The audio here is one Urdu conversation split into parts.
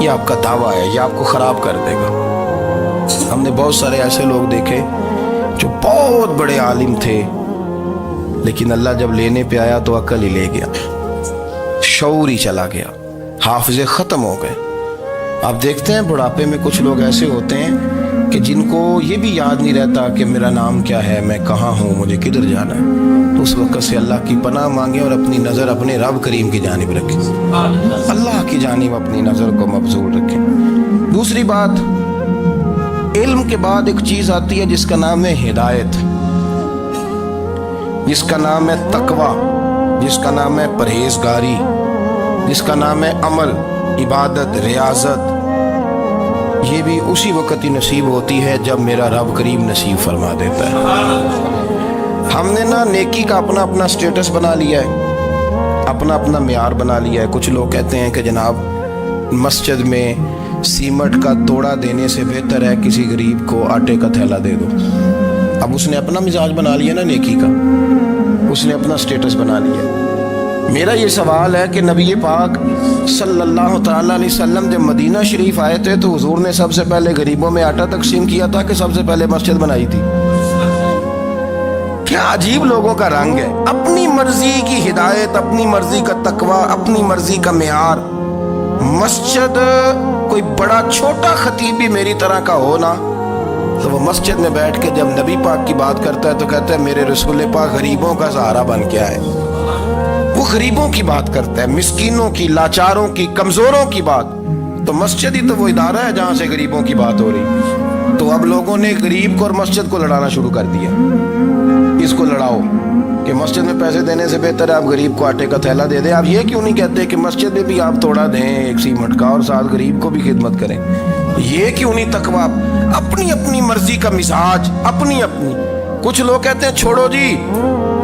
یہ آپ کا دعویٰ ہے، یہ آپ کو خراب کر دے گا۔ ہم نے بہت سارے ایسے لوگ دیکھے جو بہت بڑے عالم تھے، لیکن اللہ جب لینے پہ آیا تو عقل ہی لے گیا، شعور ہی چلا گیا، حافظے ختم ہو گئے۔ آپ دیکھتے ہیں بڑھاپے میں کچھ لوگ ایسے ہوتے ہیں کہ جن کو یہ بھی یاد نہیں رہتا کہ میرا نام کیا ہے، میں کہاں ہوں، مجھے کدھر جانا ہے۔ تو اس وقت سے اللہ کی پناہ مانگیں اور اپنی نظر اپنے رب کریم کی جانب رکھیں، اللہ کی جانب اپنی نظر کو مبذول رکھیں۔ دوسری بات، علم کے بعد ایک چیز آتی ہے جس کا نام ہے ہدایت، جس کا نام ہے تقویٰ، جس کا نام ہے پرہیزگاری، جس کا نام ہے عمل، عبادت، ریاضت۔ یہ بھی اسی وقت ہی نصیب ہوتی ہے جب میرا رب کریم نصیب فرما دیتا ہے۔ ہم نے نا نیکی کا اپنا اپنا سٹیٹس بنا لیا ہے، اپنا اپنا معیار بنا لیا ہے۔ کچھ لوگ کہتے ہیں کہ جناب مسجد میں سیمنٹ کا توڑا دینے سے بہتر ہے کسی غریب کو آٹے کا تھیلا دے دو۔ اب اس نے اپنا مزاج بنا لیا نا نیکی کا، اس نے اپنا سٹیٹس بنا لیا۔ میرا یہ سوال ہے کہ نبی پاک صلی اللہ تعالیٰ علیہ وسلم جب مدینہ شریف آئے تھے تو حضور نے سب سے پہلے غریبوں میں آٹا تقسیم کیا تھا کہ سب سے پہلے مسجد بنائی تھی؟ کیا عجیب لوگوں کا رنگ ہے، اپنی مرضی کی ہدایت، اپنی مرضی کا تقویٰ، اپنی مرضی کا معیار۔ مسجد کوئی بڑا چھوٹا خطیب بھی میری طرح کا ہو نا تو وہ مسجد میں بیٹھ کے جب نبی پاک کی بات کرتا ہے تو کہتا ہے میرے رسول پاک غریبوں کا سہارا بن کے آئے۔ وہ غریبوں کی بات کرتا ہے، مسکینوں کی، لاچاروں کی، کمزوروں کی بات۔ تو مسجد ہی تو وہ ادارہ ہے جہاں سے غریبوں کی بات ہو رہی۔ تو اب لوگوں نے غریب کو اور مسجد کو لڑانا شروع کر دیا، اس کو لڑاؤ کہ مسجد میں پیسے دینے سے بہتر ہے آپ غریب کو آٹے کا تھیلا دے دیں۔ آپ یہ کیوں نہیں کہتے کہ مسجد میں بھی آپ توڑا دیں ایک سیمنٹ کا اور ساتھ غریب کو بھی خدمت کریں؟ یہ کیوں نہیں تقویٰ؟ اپنی اپنی مرضی کا مزاج، اپنی اپنی۔ کچھ لوگ کہتے ہیں چھوڑو جی،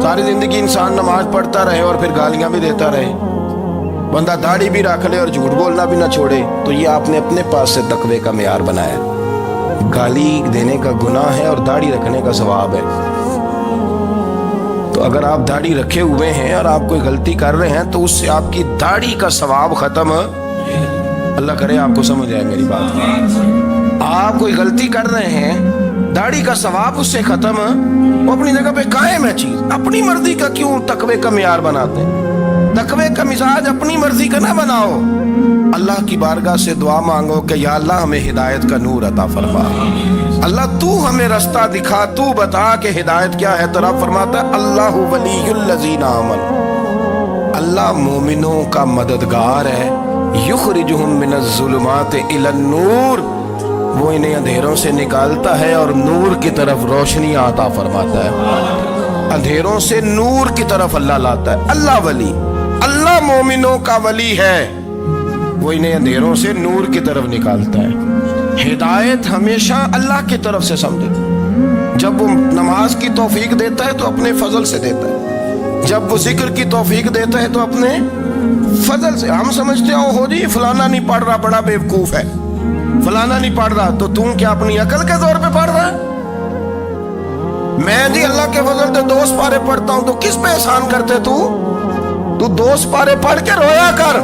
ساری زندگی انسان نماز پڑھتا رہے اور پھر گالیاں بھی دیتا رہے، بندہ داڑھی بھی رکھ لے اور جھوٹ بولنا بھی نہ چھوڑے۔ تو یہ آپ نے اپنے پاس سے تقوی کا معیار بنایا۔ گالی دینے کا گناہ ہے اور داڑھی رکھنے کا ثواب ہے۔ تو اگر آپ داڑھی رکھے ہوئے ہیں اور آپ کوئی غلطی کر رہے ہیں تو اس سے آپ کی داڑھی کا ثواب ختم، اللہ کرے آپ کو سمجھ آئے میری بات۔ آپ کوئی غلطی کر رہے ہیں، داڑھی کا ثواب اس سے ختم، وہ اپنی جگہ پہ قائم ہے چیز۔ اپنی مرضی کا کیوں تقوی کا معیار بناتے ہیں؟ تقوی کا مزاج اپنی مرضی کا نہ بناؤ۔ اللہ کی بارگاہ سے دعا مانگو کہ یا اللہ ہمیں ہدایت کا نور عطا فرما، اللہ تو ہمیں رستہ دکھا، تو بتا کہ ہدایت کیا ہے۔ تو رب فرماتا ہے اللہ ولی الذین آمنوا، اللہ مومنوں کا مددگار ہے، یخرجہم من الظلمات الی النور، وہ انہیں اندھیروں سے نکالتا ہے اور نور کی طرف روشنی عطا فرماتا ہے۔ اندھیروں سے نور کی طرف اللہ لاتا ہے۔ اللہ ولی، اللہ مومنوں کا ولی ہے، وہ انہیں اندھیروں سے نور کی طرف نکالتا ہے۔ ہدایت ہمیشہ اللہ کی طرف سے سمجھے۔ جب وہ نماز کی توفیق دیتا ہے تو اپنے فضل سے دیتا ہے، جب وہ ذکر کی توفیق دیتا ہے تو اپنے فضل سے۔ ہم سمجھتے ہو جی فلانا نہیں پڑھ رہا بڑا بیوقوف ہے، فلانا نہیں پڑھ رہا، تو تم کیا اپنی عقل کے زور پہ پڑھ رہا ہے؟ میں جی اللہ کے فضل سے 2 سپارے پڑھتا ہوں، تو کس پہ احسان کرتے تو 2 سپارے پڑھ کے رویا کر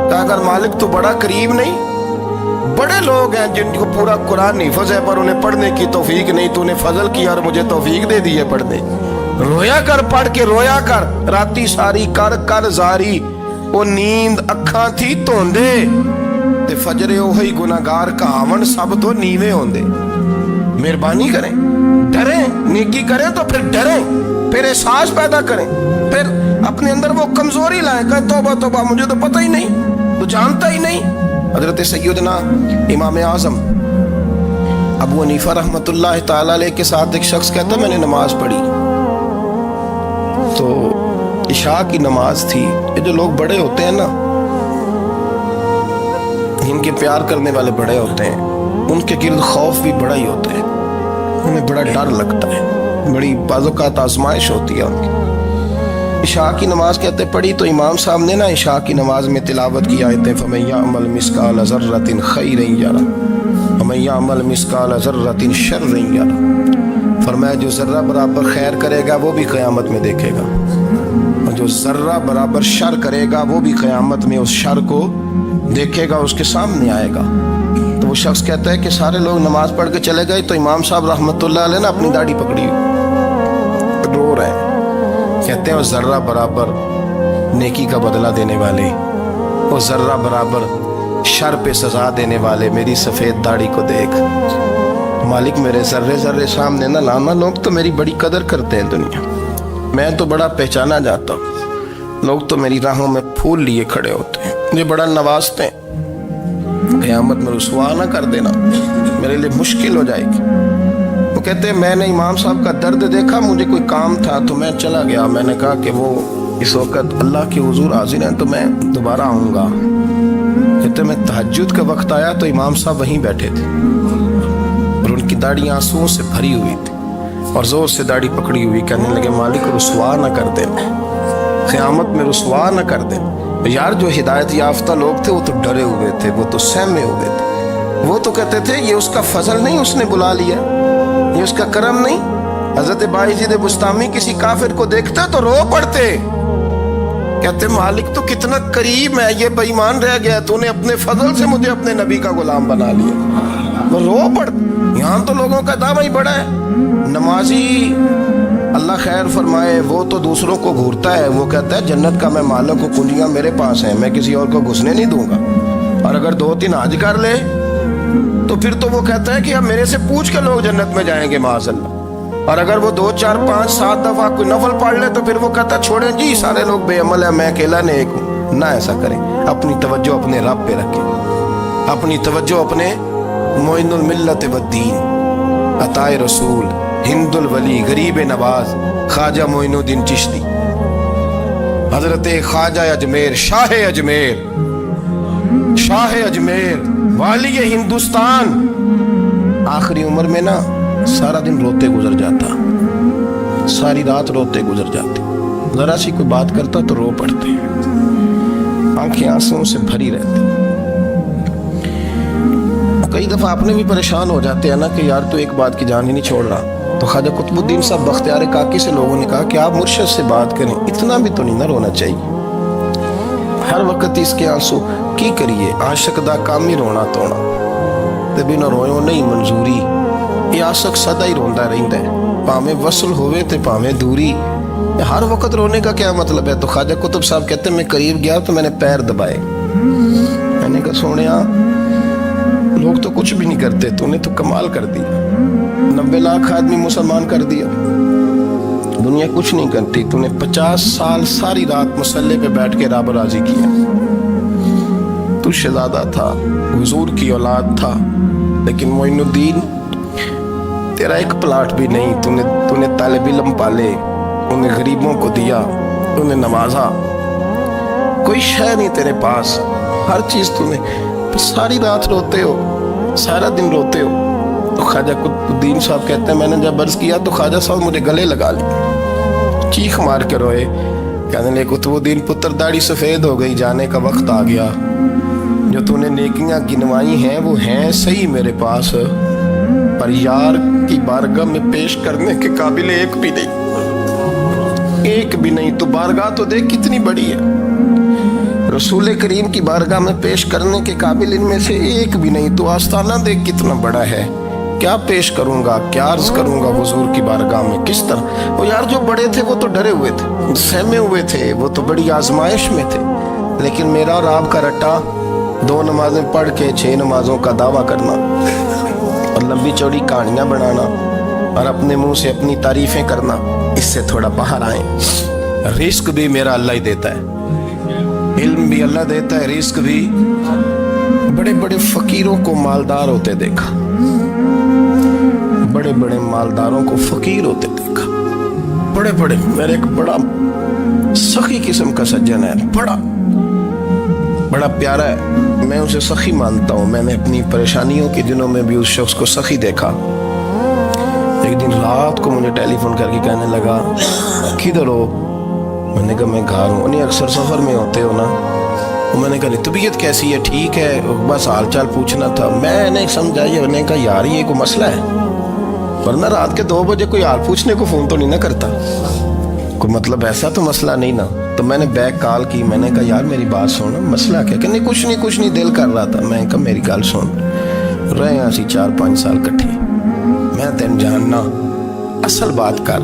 کہ اگر مالک تو بڑا کریم نہیں؟ بڑے لوگ ہیں جن کو پورا قرآن حفظ ہے پر انہیں پڑھنے کی توفیق نہیں، تو انہیں فضل کیا اور مجھے توفیق دے دی ہے پڑھنے۔ رویا کر، پڑھ کے رویا کر، راتی ساری کر کر زاری، وہ نیند اکھاں تھی توندے تے فجرے اوہی گناہگار کہاون سب تو نیوے ہوندے۔ مہربانی کریں، ڈریں، نیکی کریں تو پھر ڈریں، پھر احساس پیدا کریں، پھر اپنے اندر وہ کمزوری لائیں کہ توبہ توبہ مجھے تو پتہ ہی نہیں، تو جانتا ہی نہیں۔ حضرت سیدنا امام اعظم ابو حنیفہ رحمۃ اللہ تعالی علیہ کے ساتھ ایک شخص کہتا ہے میں نے نماز پڑھی تو عشاء کی نماز تھی۔ یہ جو لوگ بڑے ہوتے ہیں نا، ان کے پیار کرنے والے بڑے ہوتے ہیں، ان کے گرد خوف بھی بڑا ہی ہوتا ہے، انہیں بڑا ڈر لگتا ہے، بڑی بعض اوقات آزمائش ہوتی ہے ان کی۔ عشاء کی نماز کہتے پڑھی تو امام صاحب نے نا عشاء کی نماز میں تلاوت کی آیتیں فَمَن يَعْمَلْ مِثْقَالَ ذَرَّةٍ خَيْرًا يَرَهُ وَمَن يَعْمَلْ مِثْقَالَ ذَرَّةٍ شَرًّا يَرَهُ، فرمایا جو ذرہ برابر خیر کرے گا وہ بھی قیامت میں دیکھے گا، اور جو ذرہ برابر شر کرے گا وہ بھی قیامت میں اس شر کو دیکھے گا اس کے سامنے آئے گا. تو وہ شخص کہتا ہے کہ سارے لوگ نماز پڑھ کے چلے گئے تو امام صاحب رحمۃ اللہ علیہ نے اپنی داڑھی پکڑی رو رہے ہیں. کہتے ہیں وہ ذرہ برابر نیکی کا بدلہ دینے والے، وہ ذرہ برابر شر پہ سزا دینے والے میری سفید داڑھی کو دیکھ. مالک میرے ذرے ذرے سامنے نہ لانا، لوگ تو میری بڑی قدر کرتے ہیں دنیا، میں تو بڑا پہچانا جاتا ہوں، لوگ تو میری راہوں میں پھول لیے کھڑے ہوتے ہیں، مجھے بڑا نوازتے ہیں. قیامت میں رسوا نہ کر دینا، میرے لیے مشکل ہو جائے گی. وہ کہتے ہیں میں نے امام صاحب کا درد دیکھا، مجھے کوئی کام تھا تو میں چلا گیا. میں نے کہا کہ وہ اس وقت اللہ کے حضور حاضر ہیں تو میں دوبارہ آؤں گا. کہتے میں تہجد کا وقت آیا تو امام صاحب وہیں بیٹھے تھے اور ان کی داڑھی آنسوؤں سے بھری ہوئی تھی اور زور سے داڑھی پکڑی ہوئی. کہنے لگے مالک رسوا نہ کر دے، قیامت میں رسوا نہ کر دے. یار جو ہدایت یافتہ لوگ تھے وہ تو ڈرے ہوئے تھے، وہ تو سہمے ہوئے تھے. وہ تو کہتے تھے یہ اس کا فضل نہیں، اس نے بلا لیا، یہ اس کا کرم نہیں. حضرت بایزید بسطامی کسی کافر کو دیکھتا تو رو پڑتے، کہتے مالک تو کتنا کریم ہے، یہ بے ایمان رہ گیا، تو نے اپنے فضل سے مجھے اپنے نبی کا غلام بنا لیا. وہ رو پڑتے. یہاں تو لوگوں کا دعویٰ ہی بڑا ہے. نمازی اللہ خیر فرمائے وہ تو دوسروں کو گھورتا ہے، وہ کہتا ہے جنت کا میں مالک ہوں، کنجیاں میرے پاس ہیں، میں کسی اور کو گھسنے نہیں دوں گا. اور اگر 2-3 حج کر لے تو پھر تو وہ کہتا ہے کہ اب میرے سے پوچھ کے لوگ جنت میں جائیں گے معاذ اللہ. اور اگر وہ 2 4 5 7 دفعہ کوئی نفل پڑھ لے تو پھر وہ کہتا ہے چھوڑیں جی سارے لوگ بے عمل ہیں، میں اکیلا نیک ہوں. نہ ایسا کریں، اپنی توجہ اپنے رب پہ رکھیں، اپنی توجہ اپنے معین الملت والدین، عطائے رسول، ہند الولی، غریب نواز، خواجہ معین الدین چشتی، حضرت خواجہ اجمیر، شاہ اجمیر، شاہ اجمیر، والی ہندوستان. آخری عمر میں نا سارا دن روتے گزر جاتا، ساری رات روتے گزر جاتے، ذرا سی کوئی بات کرتا تو رو پڑتے، آنکھیں آنسوں سے بھری رہتی. کئی دفعہ اپنے بھی پریشان ہو جاتے ہیں نا کہ یار تو ایک بات کی جان ہی نہیں چھوڑ رہا. تو خواجہ قطب الدین صاحب بختیار کاکی سے لوگوں نے کہا کہ آپ مرشد سے بات کریں، اتنا بھی تو نہیں نہ رونا چاہیے، ہر وقت اس کے آنسو کی کریے، عاشق دا کام ہی رونا توڑا تے بنا رویوں نہیں منظوری. یہ عاشق سدا ہی روندا رہندا ہے، پاویں وصل ہوئے تے پاویں دوری. ہر وقت رونے کا کیا مطلب ہے؟ تو خواجہ قطب صاحب کہتے ہیں میں قریب گیا تو میں نے پیر دبائے، میں نے کہا سونیا لوگ تو کچھ بھی نہیں کرتے، تو نے تو کمال کر دیا، 90 لاکھ آدمی مسلمان کر دیا، دنیا کچھ نہیں کرتی، تو نے 50 سال ساری رات مسلح پہ بیٹھ کے رب راضی کیا. تو شہزادہ تھا، حضور کی اولاد تھا، لیکن معین الدین تیرا ایک پلاٹ بھی نہیں، تو نے طالب علم پالے، انہیں غریبوں کو دیا، انہیں نوازا، کوئی شے نہیں تیرے پاس، ہر چیز تو نے، ساری رات روتے ہو، سارا دن روتے ہو. تو خواجہ قطب الدین صاحب کہتے ہیں میں نے جب عرض کیا تو خواجہ صاحب مجھے گلے لگا لی، چیخ مار کے روئے، کہنے لگے قطب الدین پتر داڑھی سفید ہو گئی، جانے کا وقت آ گیا، جو تو نے نیکیاں گنوائی ہیں وہ ہیں صحیح میرے پاس، پر یار کی بارگاہ میں پیش کرنے کے قابل ایک بھی نہیں، ایک بھی نہیں. تو بارگاہ تو دیکھ کتنی بڑی ہے، رسول کریم کی بارگاہ میں پیش کرنے کے قابل ان میں سے ایک بھی نہیں. تو آستانہ دیکھ کتنا بڑا ہے، کیا پیش کروں گا، کیا عرض کروں گا حضور کی بارگاہ میں، کس طرح. وہ یار جو بڑے تھے وہ تو ڈرے ہوئے تھے، سہمے ہوئے تھے، وہ تو بڑی آزمائش میں تھے، لیکن میرا اور آپ کا رٹا 2 نمازیں پڑھ کے 6 نمازوں کا دعویٰ کرنا اور لمبی چوڑی کہانیاں بنانا اور اپنے منہ سے اپنی تعریفیں کرنا، اس سے تھوڑا باہر آئیں. رزق بھی میرا اللہ ہی دیتا ہے، علم بھی اللہ دیتا ہے، رزق بھی. بڑے بڑے فقیروں کو مالدار ہوتے دیکھا، بڑے بڑے مالداروں کو فقیر ہوتے دیکھا، بڑے بڑے. میرے ایک بڑا سخی قسم کا سجن ہے، بڑا پیارا ہے، میں اسے سخی مانتا ہوں. میں نے اپنی پریشانیوں کے دنوں میں بھی اس شخص کو سخی دیکھا. ایک دن رات کو مجھے ٹیلی فون کر کے کہنے لگا کدھر ہو؟ میں نے کہا میں گھر ہوں. انہیں اکثر سفر میں ہوتے ہو نا؟ میں نے کہا طبیعت کیسی ہے؟ ٹھیک ہے، بس حال چال پوچھنا تھا. میں نے سمجھائی، میں نے کہا یار یہ کوئی مسئلہ ہے، ورنہ رات کے 2 بجے کوئی حال پوچھنے کو فون تو نہیں نہ کرتا، کوئی مطلب ایسا تو مسئلہ نہیں نا. تو میں نے بیک کال کی, میں نے کہا یار میری بات سن, مسئلہ کیا؟ کہ نہیں کچھ نہیں دل کر رہا تھا. میں نے کہا میری گل سن, رہے ہیں اسی 4-5 سال کٹھے, میں تین جاننا, اصل بات کر.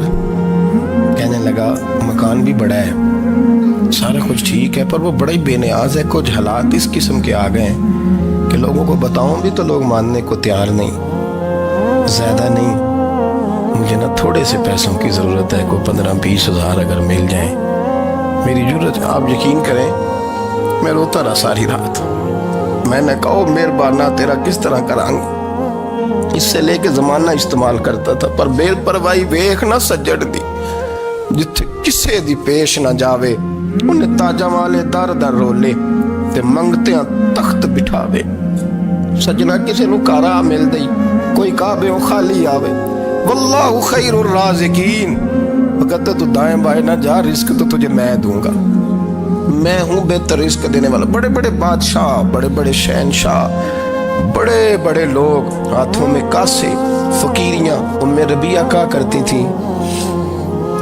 کہنے لگا مکان بھی بڑا ہے, سارا کچھ ٹھیک ہے, پر وہ بڑا ہی بے نیاز ہے. کچھ حالات اس قسم کے آ گئے ہیں کہ لوگوں کو بتاؤں بھی تو لوگ ماننے کو تیار نہیں. زیادہ نہیں, مجھے نا تھوڑے سے پیسوں کی ضرورت ہے, کوئی 15-20 ہزار اگر مل جائیں میری ضرورت. آپ یقین کریں میں روتا رہا ساری رات. میں نے کہا مہربانہ تیرا کس طرح کرانگ, اس سے لے کے زمانہ استعمال کرتا تھا, پر بے پرواہی ویخ نہ سجڑ دی, جتھے کسے دی پیش نہ جاوے انہیں تاجہ والے در در رولے تے منگتیاں تخت بٹھاوے. سجنا کسے نو کارا مل دئی, کوئی کعبے خالی آوے. واللہ خیر الرازقین, اگر تو دائیں بائیں نہ جا, رزق تو تجھے میں دوں گا, میں ہوں بہتر رزق دینے والا. بڑے بڑے بادشاہ, بڑے بڑے شہنشاہ, بڑے بڑے لوگ, ہاتھوں میں کاسے, فقیریاں. ام ربیعہ کہا کرتی تھیں,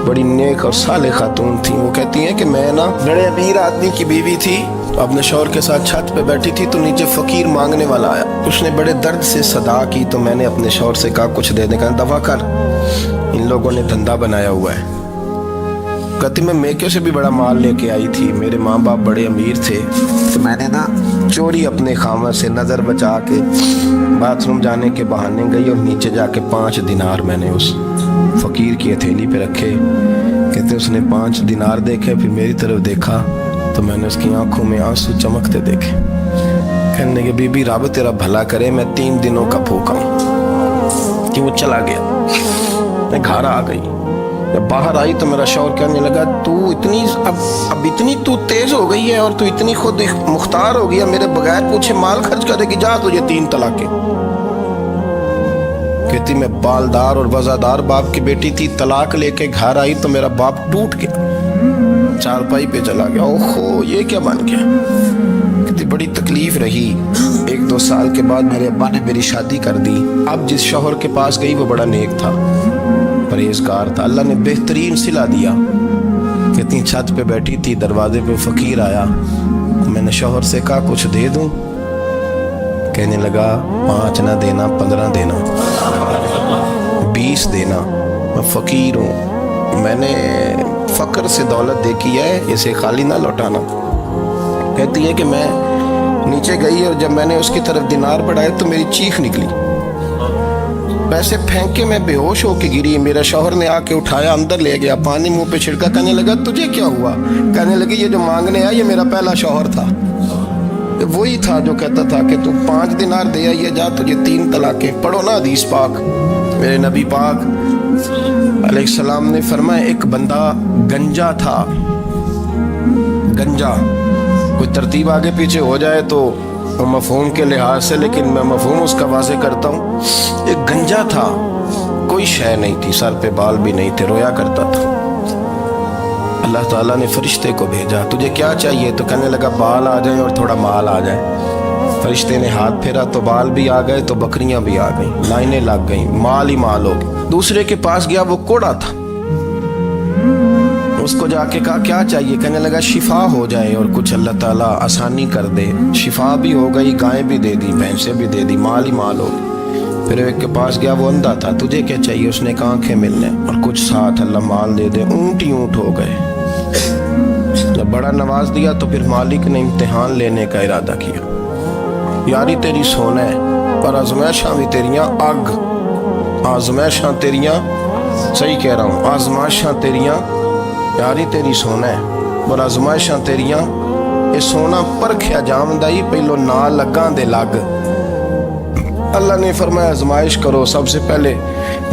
بڑی نیک اور صالح خاتون تھیں. وہ کہتی ہیں کہ میں نا بڑے امیر آدمی کی بیوی تھی, اپنے شوہر کے ساتھ چھت پہ بیٹھی تھی تو نیچے فقیر مانگنے والا آیا. اس نے بڑے درد سے صدا کی تو میں نے اپنے شوہر سے کہا کچھ دے دے. کہا دفع کر, ان لوگوں نے دھندا بنایا ہوا ہے. کہتی میں میکے سے بھی بڑا مال لے کے آئی تھی, میرے ماں باپ بڑے امیر تھے, تو میں نے نا چوری اپنے خامد سے نظر بچا کے باتھ روم جانے کے بہانے گئی اور نیچے جا کے 5 دینار میں نے اس فقیر کی ہتھیلی پہ رکھے. کہتے اس نے 5 دینار دیکھے, پھر میری طرف دیکھا تو میں نے اس کی آنکھوں میں آنسو چمکتے دیکھے. کہنے کہ بی بی رب تیرا بھلا کرے, میں 3 دنوں کا بھوکا ہوں. کہ وہ چلا گیا. میں گھر آ گئی, جب باہر آئی تو میرا شوہر کہنے لگا تو اتنی اب اتنی تو تیز ہو گئی ہے اور تو اتنی خود مختار ہو گیا, میرے بغیر پوچھے مال خرچ کرے گی, جا تجھے 3 طلاقیں. کہتی میں بالدار اور وزادار باپ کی بیٹی تھی, طلاق لے کے گھر آئی تو میرا باپ ٹوٹ گیا, چارپائی پہ چلا گیا. اوہو یہ کیا بن گیا. کہتی بڑی تکلیف رہی. 1-2 سال کے بعد میرے ابا نے میری شادی کر دی. اب جس شوہر کے پاس گئی وہ بڑا نیک تھا, پرہیزگار تھا, اللہ نے بہترین صلہ دیا. کہتی چھت پہ بیٹھی تھی, دروازے پہ فقیر آیا, میں نے شوہر سے کہا کچھ دے دوں. کہنے لگا 5 نہ دینا, 15 دینا, 20 دینا, میں فقیر ہوں, میں نے فقر سے دولت دیکھی ہے, اسے خالی نہ لوٹانا. کہتی ہے کہ میں نیچے گئی اور جب میں نے اس کی طرف دینار بڑھائے تو میری چیخ نکلی, پیسے پھینک کے میں بے ہوش ہو کے گری. میرا شوہر نے آ کے اٹھایا, اندر لے گیا, پانی منہ پہ چھڑکا. کہنے لگا تجھے کیا ہوا؟ کہنے لگی یہ جو مانگنے آیا یہ میرا پہلا شوہر تھا, وہی تھا جو کہتا تھا کہ تو 5 دینار دے آئیے, جا تجھے 3 طلاقیں. پڑھو نا حدیث پاک. میرے نبی پاک علیہ السلام نے فرمایا ایک بندہ گنجا تھا, گنجا, کوئی ترتیب آگے پیچھے ہو جائے تو مفہوم کے لحاظ سے, لیکن میں مفہوم اس کا واضح کرتا ہوں. ایک گنجا تھا, کوئی شے نہیں تھی, سر پہ بال بھی نہیں تھے, رویا کرتا تھا. اللہ تعالیٰ نے فرشتے کو بھیجا, تجھے کیا چاہیے؟ تو کہنے لگا بال آ جائیں اور تھوڑا مال آ جائے. فرشتے نے ہاتھ پھیرا تو بال بھی آ گئے تو بکریاں بھی آ گئیں, لائنیں لگ گئیں, مال ہی مال ہو گئے. دوسرے کے پاس گیا, وہ کوڑا تھا, اس کو جا کے کہا کیا چاہیے؟ کہنے لگا شفا ہو جائے اور کچھ اللہ تعالیٰ آسانی کر دے. شفا بھی ہو گئی, گائیں بھی دے دی, بھینسیں بھی دے دی, مال ہی مال ہو گئی. پھر ایک کے پاس گیا, وہ اندھا تھا, تجھے کیا چاہیے؟ اس نے کہا آنکھیں ملنے اور کچھ ساتھ اللہ مال دے دے. اونٹ ہی اونٹ ہو گئے. جب بڑا نواز دیا تو پھر مالک نے امتحان لینے کا ارادہ کیا. یاری تیری سونا ہے پر آزمائشاں بھی تیریاں اگ, آزمائشاں تیریاں, صحیح کہہ رہا ہوں, آزمائشاں تیریاں, یاری تیری سونا ہے پر آزمائشاں تیریاں. یہ سونا پرکھیا جامدائی, پہلو نہ لگاں دے لگ. اللہ نے فرمایا آزمائش کرو. سب سے پہلے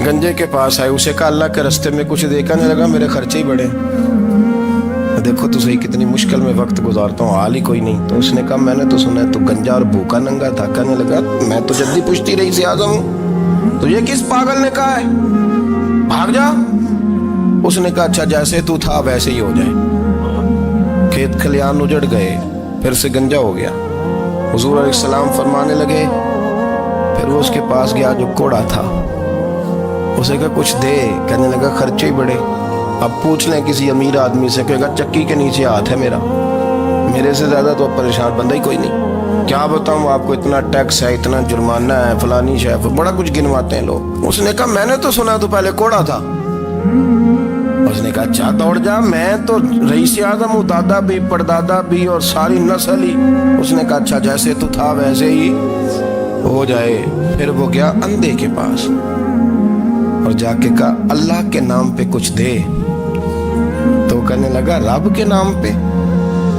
گنجے کے پاس آئے, اسے کہا اللہ کے رستے میں کچھ دیکھا نہیں لگا, میرے خرچے ہی بڑے, دیکھو تو صحیح کتنی مشکل میں وقت گزارتا ہوں, حال ہی کوئی نہیں. تو اس نے کہا میں نے تو سنا ہے تو گنجا اور بھوکا ننگا تھا. کہنے لگا میں تو جلدی پوچھتی رہی سے اعظم ہوں, تجھے کس پاگل نے کہا ہے بھاگ جا؟ اس نے کہا اچھا جیسے تو تھا ویسے ہی ہو جائے. کھیت کھلیان اجڑ گئے, پھر سے گنجا ہو گیا. حضور علیہ السلام فرمانے لگے, پھر وہ اس کے پاس گیا جو کوڑا تھا, اسے کہا کچھ دے. کہنے لگا خرچے ہی بڑے. اب پوچھ لیں کسی امیر آدمی سے، کہے گا چکی کے نیچے ہاتھ ہے میرا، میرے سے زیادہ تو اب پریشان بندہ ہی کوئی نہیں، کیا بتاؤں آپ کو، اتنا ٹیکس ہے، اتنا جرمانہ ہے، فلانی شے، بڑا کچھ گنواتے ہیں لوگ۔ اس نے کہا میں نے تو سنا تو پہلے کوڑا تھا۔ اس نے کہا اچھا دوڑ جا، میں تو رئیس اعظم ہوں، دادا بھی پردادا بھی اور ساری نسل ہی۔ اس نے کہا اچھا جیسے تو تھا ویسے ہی ہو جائے۔ پھر وہ گیا اندھے کے پاس اور جا کے کہا اللہ کے نام پہ کچھ دے۔ تو کہنے لگا رب کے نام پہ؟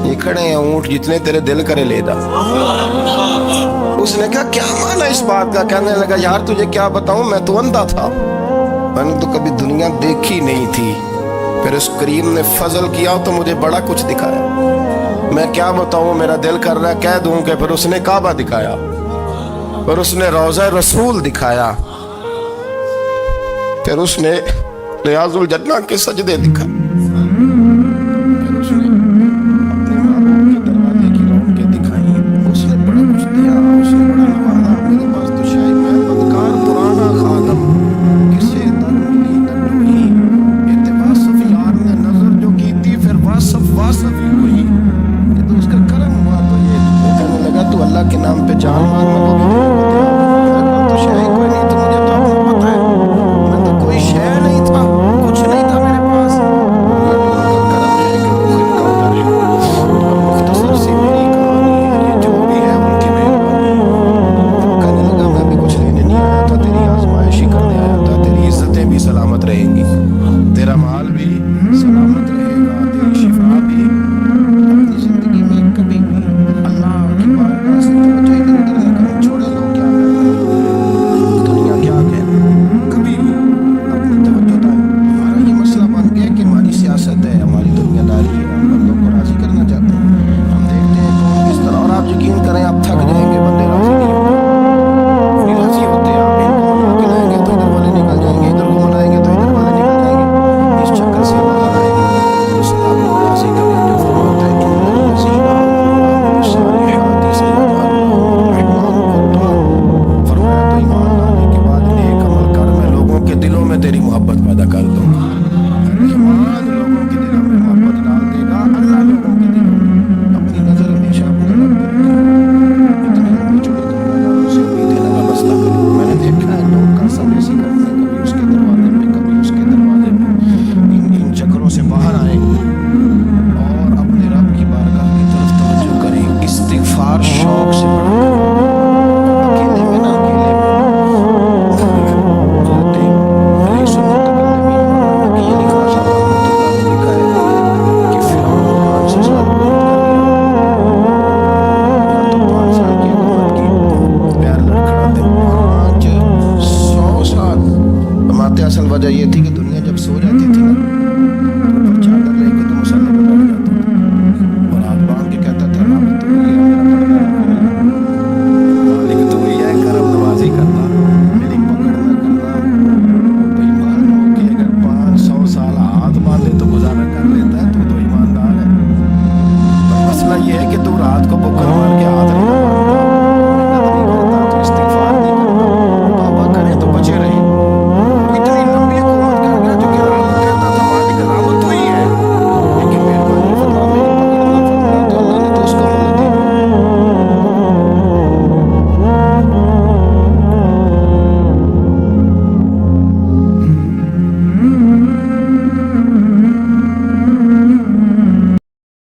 یہ کھڑے ہیں اونٹ، جتنے تیرے دل کرے لے دا۔ اس نے کہا کیا معنی اس بات کا؟ کہنے لگا یار تجھے کیا بتاؤں، میں تو اندھا تھا، میں نے تو کبھی دنیا دیکھی نہیں تھی، پھر اس کریم نے فضل کیا تو مجھے بڑا کچھ دکھایا، میں کیا بتاؤں، میرا دل کر رہا ہے کہہ دوں کہ پھر اس نے کعبہ دکھایا، پھر اس نے روضہ رسول دکھایا، پھر اس نے ریاض الجنہ کے سجدے دکھائے، پھر اس نے اپنے محبوب کے دروازے کی رونقیں دکھائی، اس نے بڑا کچھ دیا، اس نے بڑا نوازا۔ میرے پاس تو شاید میں بدکار پرانا خادم، کسے در ملی نہ ڈوئی، اتواصف یار نے نظر جو کی تھی پھر واصف ہی ہوئی، کہ تو اس کا کرم ہوا۔ تو یہ کہنے لگا تو اللہ کے نام پہ جان مار، میں تو میرے پاس تو شاید کوئی نہیں، تو مجھے تو اپنا پتہ ہے، میں تو کوئی شے نہیں تھا، کچھ نہیں تھا میرے پاس، اللہ کا کرم ہے کہ وہ خلقہ اتر ہے۔ اور مختصر سی میری کہانی ہے، یہ جو بھی ہے ان کی مہربانی۔ وہ کہنے لگا میں بھی کچھ لینے نہیں آیا تھا، تیری آزمائش ہی کرنے آیا تھا، تیری عزتیں بھی سلامت رہیں گی، تیرا مال بھی سلامت رہے گا، تیری شفا بھی۔ اپنی زندگی میں کبھی بھی اللہ کی بارگاہ سے توجہ ادھر ادھر نہ کریں، چھوڑے لوگ کیا کہیں، دنیا کیا کہے، کبھی بھی اپنی توجہ دیں۔ ہمارا یہ مسئلہ بن گیا کہ ہماری سیاست ہے، ہماری دنیا داری ہے، ہم بندوں کو راضی کرنا چاہتے ہیں، ہم دیکھتے ہیں کون کس طرح، اور آپ یقین کریں آپ تھک جائیں گے، بندے راضی نہیں ہوتے، نہیں راضی ہوتے، آپ ان کو منا کے لائیں گے تو ادھر والے نکل جائیں گے، ادھر کو منائیں گے تو ادھر والے نکل جائیں گے، اس چکر سے باہر آئیں گے، اس رب کو راضی کریں جو فرماتا ہے ان الذین آمنوا بالصالحات سیجعل لهم الرحمن ودا۔ فرمایا تو ایمان لانے کے بعد نیک عمل کر، میں لوگوں کے دلوں میں تیری محبت پیدا کر دوں گا۔ رحمان لوگوں کے دلوں میں محبت ڈال دے گا، اللہ لوگوں کے دلوں میں اپنی نظر ہمیشہ اپنے رب پر رکھے۔ اتنی لمبی چوڑی دنیا داروں سے امید ہے نہ مسئلہ کرے، میں نے دیکھا ہے لوگ کاسا بیسی کرتے ہیں، کبھی اس کے دروازے پہ کبھی اس کے دروازے پہ، ان چکروں سے باہر آئیں اور اپنے رب کی بارگاہ کی طرف توجہ کریں، استغفار شوق سے پڑھا کریں، اکیلے میں نہ اکیلے میں۔ حضرت رئیس المتکلمین مولانا نقی علی خان صاحب رحمۃ اللہ علیہ نے لکھا ہے کہ فرعون 500 سال حکومت کر لیا، یا تو 5 سال کی حکومت کی، پیر لڑکھڑاتے 500 سال۔ فرماتے اصل وجہ یہ تھی کہ دنیا جب سو جاتی تھی نا